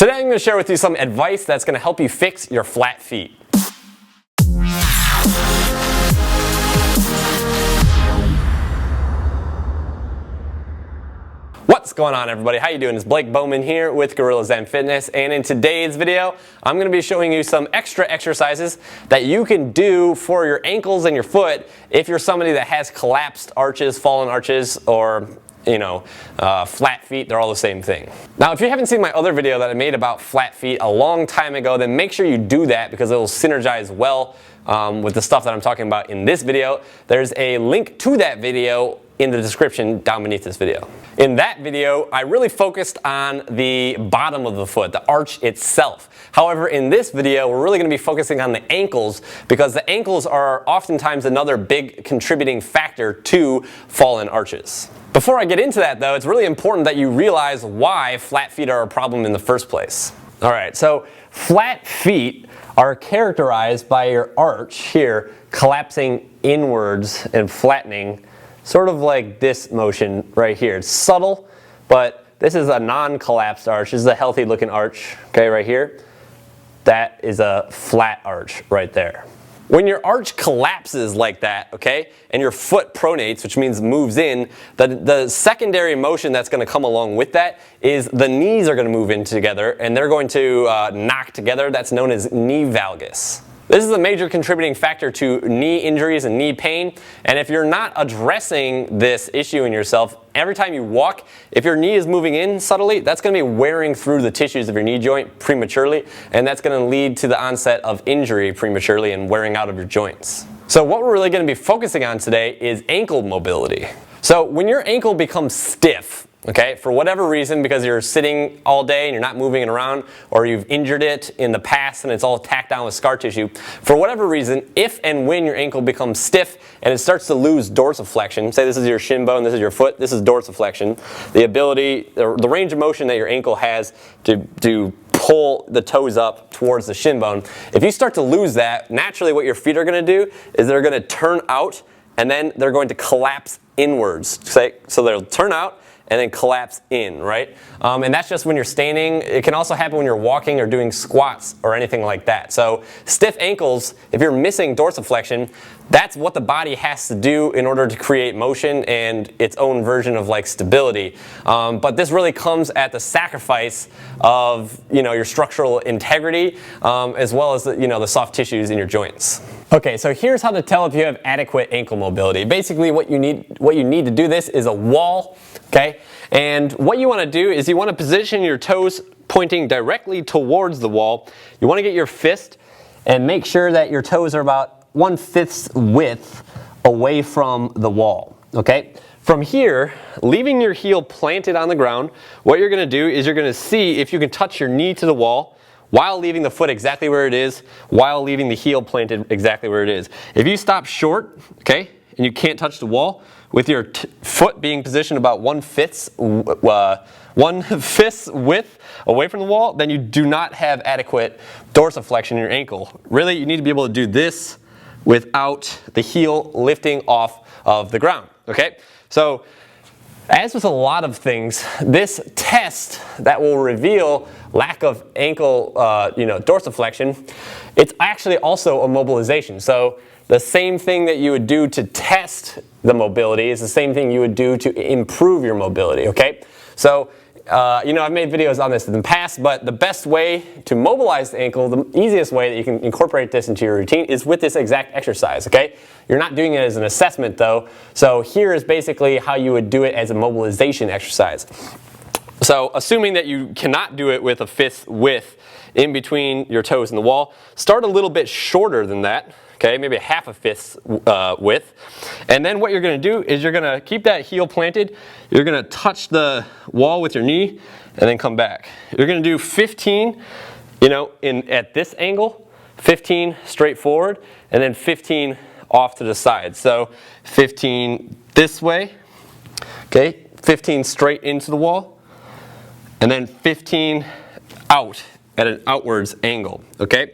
Today I'm going to share with you some advice that's going to help you fix your flat feet. What's going on, everybody? How you doing? It's Blake Bowman here with Guerrillazen Fitness, and in today's video I'm going to be showing you some extra exercises that you can do for your ankles and your foot if you're somebody that has collapsed arches, fallen arches, or flat feet. They're all the same thing. Now, if you haven't seen my other video that I made about flat feet a long time ago, then make sure you do that because it will synergize well with the stuff that I'm talking about in this video. There's a link to that video in the description down beneath this video. In that video, I really focused on the bottom of the foot, the arch itself. However, in this video, we're really going to be focusing on the ankles because the ankles are oftentimes another big contributing factor to fallen arches. Before I get into that though, it's really important that you realize why flat feet are a problem in the first place. Alright, so flat feet are characterized by your arch here collapsing inwards and flattening, sort of like this motion right here. It's subtle, but this is a non-collapsed arch. This is a healthy looking arch, okay, right here. That is a flat arch right there. When your arch collapses like that, okay, and your foot pronates, which means moves in, the secondary motion that's going to come along with that is the knees are going to move in together and they're going to knock together. That's known as knee valgus. This is a major contributing factor to knee injuries and knee pain, and if you're not addressing this issue in yourself, every time you walk, if your knee is moving in subtly, that's going to be wearing through the tissues of your knee joint prematurely, and that's going to lead to the onset of injury prematurely and wearing out of your joints. So what we're really going to be focusing on today is ankle mobility. So when your ankle becomes stiff, okay, for whatever reason, because you're sitting all day and you're not moving it around, or you've injured it in the past and it's all tacked down with scar tissue, for whatever reason, if and when your ankle becomes stiff and it starts to lose dorsiflexion, say this is your shin bone, this is your foot, this is dorsiflexion, the ability, the range of motion that your ankle has to pull the toes up towards the shin bone, if you start to lose that, naturally what your feet are going to do is they're going to turn out and then they're going to collapse inwards. So they'll turn out and then collapse in, right? And that's just when you're standing. It can also happen when you're walking or doing squats or anything like that. So stiff ankles, if you're missing dorsiflexion, that's what the body has to do in order to create motion and its own version of like stability. But this really comes at the sacrifice of your structural integrity as well as the soft tissues in your joints. Okay, so here's how to tell if you have adequate ankle mobility. Basically what you need to do this is a wall, okay? And what you want to do is you want to position your toes pointing directly towards the wall. You want to get your fist and make sure that your toes are about 1/5 width away from the wall, okay? From here, leaving your heel planted on the ground, what you're going to do is you're going to see if you can touch your knee to the wall while leaving the foot exactly where it is, while leaving the heel planted exactly where it is. If you stop short, okay, and you can't touch the wall, with your foot being positioned about 1/5 width away from the wall, then you do not have adequate dorsiflexion in your ankle. Really, you need to be able to do this without the heel lifting off of the ground, okay? So, as with a lot of things, this test that will reveal lack of ankle dorsiflexion, it's actually also a mobilization. So the same thing that you would do to test the mobility is the same thing you would do to improve your mobility, okay? So I've made videos on this in the past, but the best way to mobilize the ankle, the easiest way that you can incorporate this into your routine is with this exact exercise, okay? You're not doing it as an assessment though, so here is basically how you would do it as a mobilization exercise. So assuming that you cannot do it with a fist width in between your toes and the wall, start a little bit shorter than that, okay, maybe a 1/2 fist width. And then what you're going to do is you're going to keep that heel planted, you're going to touch the wall with your knee, and then come back. You're going to do 15, at this angle, 15 straight forward, and then 15 off to the side. So 15 this way, okay, 15 straight into the wall, and then 15 out at an outwards angle, okay?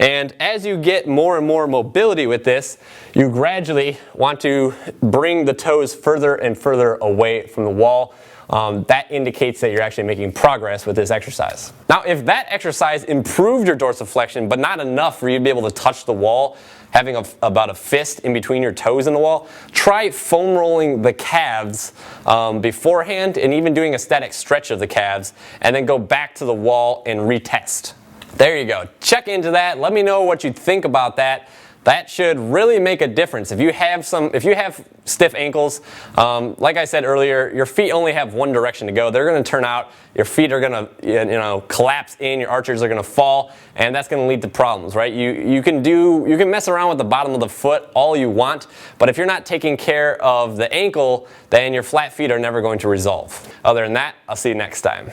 And as you get more and more mobility with this, you gradually want to bring the toes further and further away from the wall that indicates that you're actually making progress with this exercise. Now, if that exercise improved your dorsiflexion, but not enough for you to be able to touch the wall, having about a fist in between your toes in the wall, try foam rolling the calves beforehand, and even doing a static stretch of the calves, and then go back to the wall and retest. There you go. Check into that. Let me know what you think about that. That should really make a difference. If you have stiff ankles, like I said earlier, your feet only have one direction to go. They're going to turn out. Your feet are going to collapse in. Your arches are going to fall, and that's going to lead to problems, right? You can mess around with the bottom of the foot all you want, but if you're not taking care of the ankle, then your flat feet are never going to resolve. Other than that, I'll see you next time.